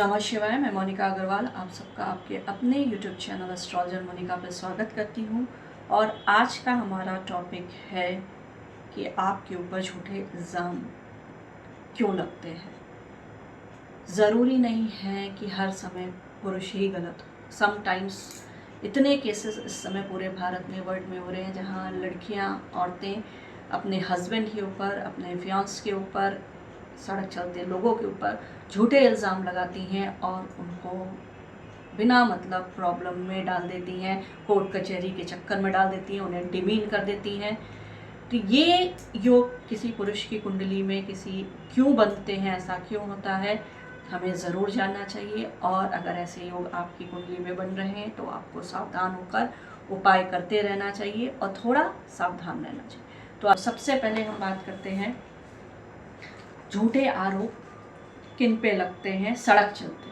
नमः शिवाय। मैं मोनिका अग्रवाल आप सबका आपके अपने YouTube चैनल एस्ट्रोलॉजर मोनिका पर स्वागत करती हूँ। और आज का हमारा टॉपिक है कि आपके ऊपर झूठे इल्ज़ाम क्यों लगते हैं। ज़रूरी नहीं है कि हर समय पुरुष ही गलत हो। समटाइम्स इतने केसेस इस समय पूरे भारत में, वर्ल्ड में हो रहे हैं जहाँ लड़कियाँ, औरतें अपने हस्बैंड के ऊपर, अपने फियांस के ऊपर, सड़क चलते लोगों के ऊपर झूठे इल्ज़ाम लगाती हैं और उनको बिना मतलब प्रॉब्लम में डाल देती हैं, कोर्ट कचहरी के चक्कर में डाल देती हैं, उन्हें डिमीन कर देती हैं। तो ये योग किसी पुरुष की कुंडली में किसी क्यों बनते हैं, ऐसा क्यों होता है, हमें ज़रूर जानना चाहिए। और अगर ऐसे योग आपकी कुंडली में बन रहे हैं तो आपको सावधान होकर उपाय करते रहना चाहिए और थोड़ा सावधान रहना चाहिए। तो सबसे पहले हम बात करते हैं झूठे आरोप किन पे लगते हैं सड़क चलते।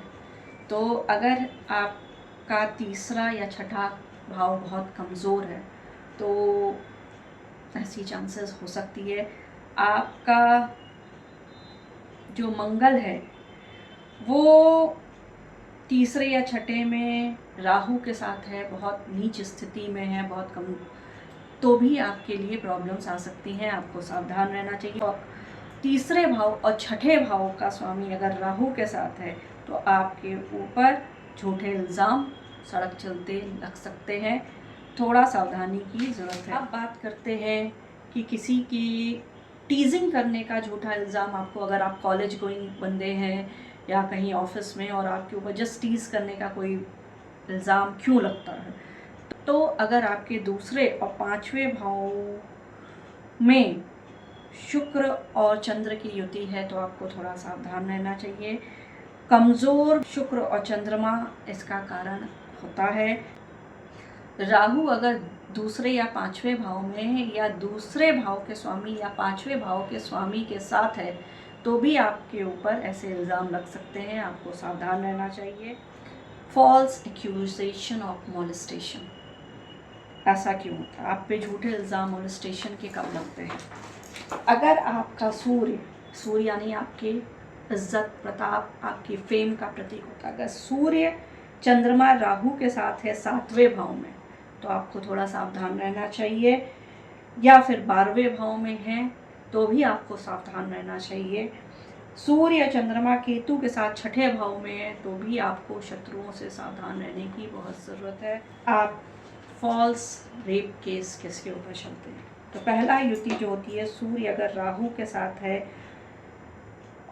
तो अगर आपका तीसरा या छठा भाव बहुत कमज़ोर है तो ऐसी चांसेस हो सकती है आपका जो मंगल है वो तीसरे या छठे में राहु के साथ है, बहुत नीच स्थिति में है, बहुत कम, तो भी आपके लिए प्रॉब्लम्स आ सकती हैं। आपको सावधान रहना चाहिए। और तीसरे भाव और छठे भाव का स्वामी अगर राहु के साथ है तो आपके ऊपर झूठे इल्ज़ाम सड़क चलते लग सकते हैं। थोड़ा सावधानी की ज़रूरत है। अब बात करते हैं कि किसी की टीजिंग करने का झूठा इल्ज़ाम आपको, अगर आप कॉलेज गोइंग बंदे हैं या कहीं ऑफिस में और आपके ऊपर जस्ट टीज़ करने का कोई इल्ज़ाम क्यों लगता है, तो अगर आपके दूसरे और पांचवें भाव में शुक्र और चंद्र की युति है तो आपको थोड़ा सावधान रहना चाहिए। कमज़ोर शुक्र और चंद्रमा इसका कारण होता है। राहु अगर दूसरे या पांचवें भाव में है या दूसरे भाव के स्वामी या पांचवें भाव के स्वामी के साथ है तो भी आपके ऊपर ऐसे इल्ज़ाम लग सकते हैं। आपको सावधान रहना चाहिए। फॉल्स एक्यूजेशन ऑफ मोलेस्टेशन, ऐसा क्यों होता है? आप पे झूठे इल्ज़ाम मोलेस्टेशन के कब लगते हैं? अगर आपका सूर्य यानी आपके इज्जत प्रताप, आपकी फेम का प्रतीक होता है, अगर सूर्य चंद्रमा राहु के साथ है सातवें भाव में तो आपको थोड़ा सावधान रहना चाहिए। या फिर 12वें भाव में है तो भी आपको सावधान रहना चाहिए। सूर्य चंद्रमा केतु के साथ छठे भाव में है तो भी आपको शत्रुओं से सावधान रहने की बहुत ज़रूरत है। आप फॉल्स रेप केस किसके ऊपर चलते हैं? तो पहला युति जो होती है, सूर्य अगर राहु के साथ है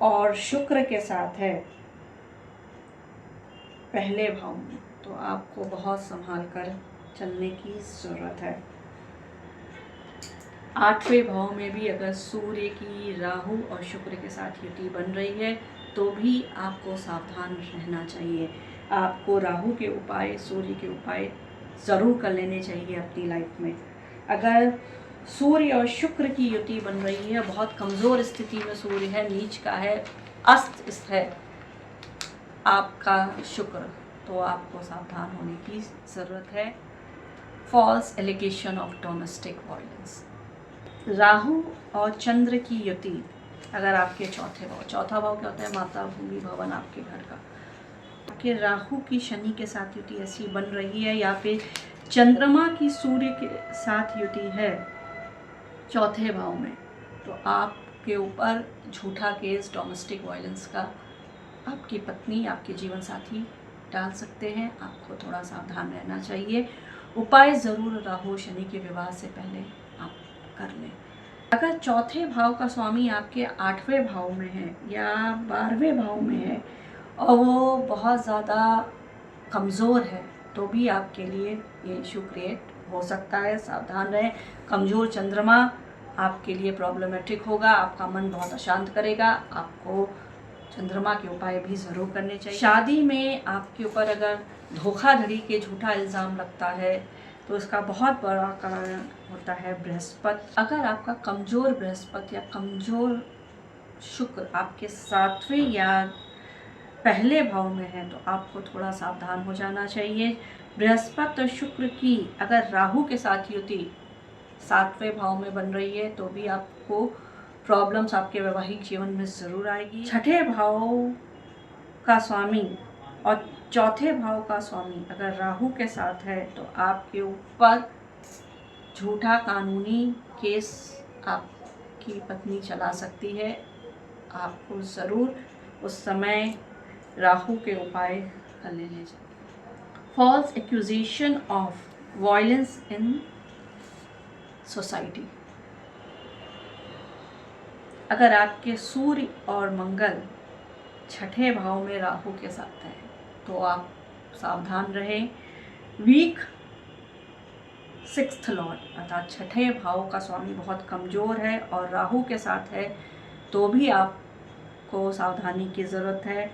और शुक्र के साथ है पहले भाव में, तो आपको बहुत संभाल कर चलने की ज़रूरत है। आठवें भाव में भी अगर सूर्य की राहु और शुक्र के साथ युति बन रही है तो भी आपको सावधान रहना चाहिए। आपको राहु के उपाय, सूर्य के उपाय ज़रूर कर लेने चाहिए अपनी लाइफ में। अगर सूर्य और शुक्र की युति बन रही है, बहुत कमज़ोर स्थिति में सूर्य है, नीच का है, अस्त है आपका शुक्र, तो आपको सावधान होने की ज़रूरत है। False allegation of domestic violence, Rahu और चंद्र की युति अगर आपके चौथा भाव क्या होता है? माता, भूमि, भवन, आपके घर का। आपके राहु की शनि के साथ युति ऐसी बन रही है या फिर चंद्रमा की सूर्य के साथ युति है चौथे भाव में, तो आपके ऊपर झूठा केस डोमेस्टिक वायलेंस का आपकी पत्नी, आपके जीवन साथी डाल सकते हैं। आपको थोड़ा सावधान रहना चाहिए। उपाय ज़रूर राहु शनि के विवाह से पहले आप कर लें। अगर चौथे भाव का स्वामी आपके आठवें भाव में है या 12वें भाव में है और वो बहुत ज़्यादा कमज़ोर है तो भी आपके लिए ये इशू क्रिएट हो सकता है। सावधान रहें। कमज़ोर चंद्रमा आपके लिए प्रॉब्लमेटिक होगा, आपका मन बहुत अशांत करेगा। आपको चंद्रमा के उपाय भी ज़रूर करने चाहिए। शादी में आपके ऊपर अगर धोखाधड़ी के झूठा इल्ज़ाम लगता है तो इसका बहुत बड़ा कारण होता है बृहस्पति। अगर आपका कमज़ोर बृहस्पति या कमज़ोर शुक्र आपके सातवें या पहले भाव में है तो आपको थोड़ा सावधान हो जाना चाहिए। बृहस्पति और शुक्र की अगर राहु के साथ युति सातवें भाव में बन रही है तो भी आपको प्रॉब्लम्स आपके वैवाहिक जीवन में ज़रूर आएगी। छठे भाव का स्वामी और चौथे भाव का स्वामी अगर राहु के साथ है तो आपके ऊपर झूठा कानूनी केस आपकी पत्नी चला सकती है। आपको ज़रूर उस समय राहु के उपाय कर लेने चाहिए। False accusation of violence in society, अगर आपके सूर्य और मंगल छठे भाव में राहु के साथ है तो आप सावधान रहें। वीक सिक्स्थ लॉर्ड अर्थात छठे भाव का स्वामी बहुत कमज़ोर है और राहु के साथ है तो भी आपको सावधानी की ज़रूरत है।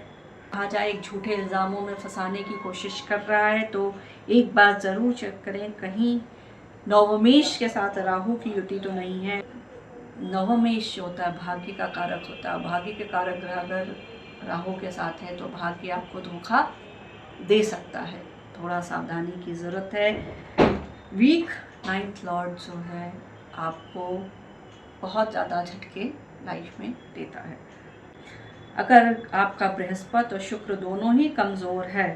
कहा जाए एक झूठे इल्ज़ामों में फंसाने की कोशिश कर रहा है तो एक बात ज़रूर चेक करें, कहीं नवमेश के साथ राहु की युति तो नहीं है। नवमेश जो होता है भाग्य का कारक होता है, भाग्य के कारक ग्रह अगर राहु के साथ है तो भाग्य आपको धोखा दे सकता है, थोड़ा सावधानी की ज़रूरत है। वीक नाइन्थ लॉर्ड जो है आपको बहुत ज़्यादा झटके लाइफ में देता है। अगर आपका बृहस्पति और शुक्र दोनों ही कमज़ोर है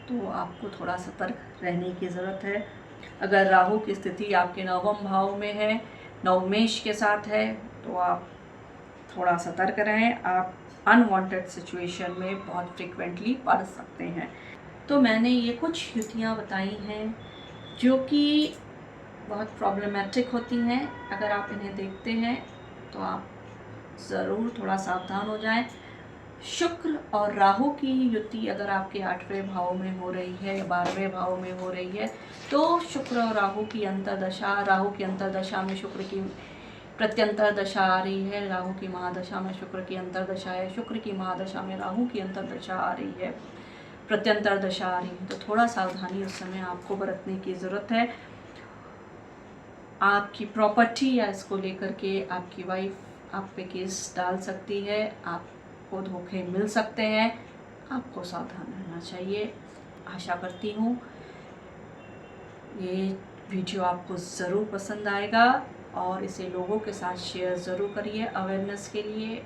तो आपको थोड़ा सतर्क रहने की ज़रूरत है। अगर राहु की स्थिति आपके नवम भाव में है, नवमेश के साथ है तो आप थोड़ा सतर्क रहें। आप अनवांटेड सिचुएशन में बहुत फ्रिक्वेंटली पड़ सकते हैं। तो मैंने ये कुछ युतियाँ बताई हैं जो कि बहुत प्रॉब्लमेटिक होती हैं। अगर आप इन्हें देखते हैं तो आप ज़रूर थोड़ा सावधान हो जाएं। शुक्र और राहु की युति अगर आपके 8वें भाव में हो रही है या 12वें भाव में हो रही है तो शुक्र और राहु की अंतर्दशा, राहु की अंतर्दशा में शुक्र की प्रत्यंतर दशा आ रही है, राहु की महादशा में शुक्र की अंतर्दशा है, शुक्र की महादशा में राहु की अंतर्दशा आ रही है, प्रत्यंतर दशा आ रही है, तो थोड़ा सावधानी उस समय आपको बरतने की ज़रूरत है। आपकी प्रॉपर्टी या इसको लेकर के आपकी वाइफ आप पे केस डाल सकती है, आपको धोखे मिल सकते हैं, आपको सावधान रहना चाहिए। आशा करती हूँ ये वीडियो आपको ज़रूर पसंद आएगा और इसे लोगों के साथ शेयर ज़रूर करिए अवेयरनेस के लिए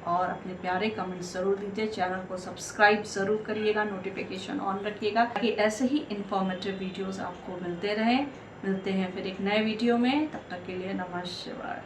और अपने प्यारे कमेंट्स ज़रूर दीजिए। चैनल को सब्सक्राइब ज़रूर करिएगा, नोटिफिकेशन ऑन रखिएगा ताकि ऐसे ही इन्फॉर्मेटिव वीडियोस आपको मिलते रहें। मिलते हैं फिर एक नए वीडियो में, तब तक के लिए नमः शिवाय।